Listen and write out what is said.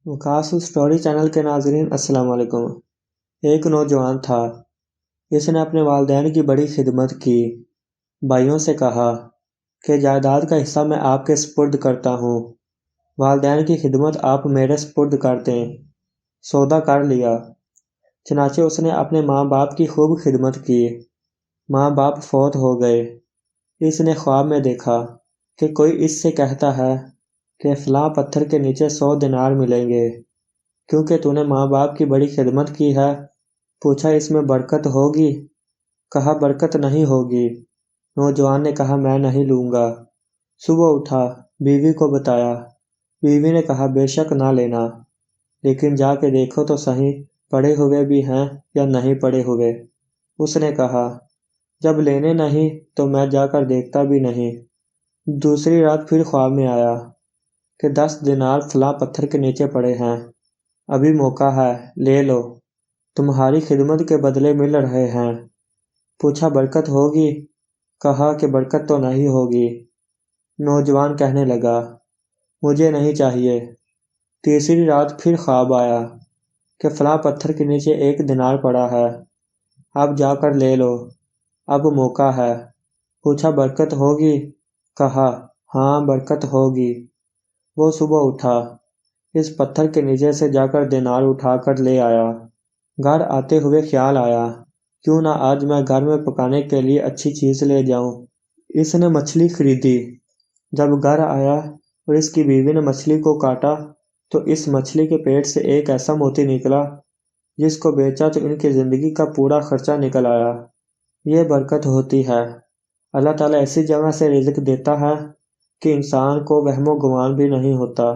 وقاص story channel کے ناظرین السلام علیکم۔ ایک نوجوان تھا، اس نے اپنے والدین کی بڑی خدمت کی۔ بھائیوں سے کہا کہ جائیداد کا حصہ میں آپ کے سپرد کرتا ہوں، والدین کی خدمت آپ میرے سپرد کر دیں۔ سودا کر لیا۔ چنانچہ اس نے اپنے ماں باپ کی خوب خدمت کی۔ ماں باپ فوت ہو گئے۔ اس نے خواب میں دیکھا کہ کوئی اس سے کہتا ہے کہ فلاں پتھر کے نیچے 100 دینار ملیں گے کیونکہ تو نے ماں باپ کی بڑی خدمت کی ہے۔ پوچھا اس میں برکت ہوگی؟ کہا برکت نہیں ہوگی۔ نوجوان نے کہا میں نہیں لوں گا۔ صبح اٹھا، بیوی کو بتایا۔ بیوی نے کہا بے شک نہ لینا، لیکن جا کے دیکھو تو صحیح پڑے ہوئے بھی ہیں یا نہیں پڑے ہوئے۔ اس نے کہا جب لینے نہیں تو میں جا کر دیکھتا بھی نہیں۔ دوسری رات پھر خواب میں آیا کہ 10 دینار فلاں پتھر کے نیچے پڑے ہیں، ابھی موقع ہے، لے لو، تمہاری خدمت کے بدلے مل رہے ہیں۔ پوچھا برکت ہوگی؟ کہا کہ برکت تو نہیں ہوگی۔ نوجوان کہنے لگا مجھے نہیں چاہیے۔ تیسری رات پھر خواب آیا کہ فلاں پتھر کے نیچے 1 دینار پڑا ہے، اب جا کر لے لو، اب موقع ہے۔ پوچھا برکت ہوگی؟ کہا ہاں برکت ہوگی۔ وہ صبح اٹھا، اس پتھر کے نیچے سے جا کر دینار اٹھا کر لے آیا۔ گھر آتے ہوئے خیال آیا کیوں نہ آج میں گھر میں پکانے کے لیے اچھی چیز لے جاؤں۔ اس نے مچھلی خریدی۔ جب گھر آیا اور اس کی بیوی نے مچھلی کو کاٹا تو اس مچھلی کے پیٹ سے ایک ایسا موتی نکلا جس کو بیچا تو ان کی زندگی کا پورا خرچہ نکل آیا۔ یہ برکت ہوتی ہے۔ اللہ تعالیٰ ایسی جگہ سے رزق دیتا ہے کہ انسان کو وہم و گمان بھی نہیں ہوتا۔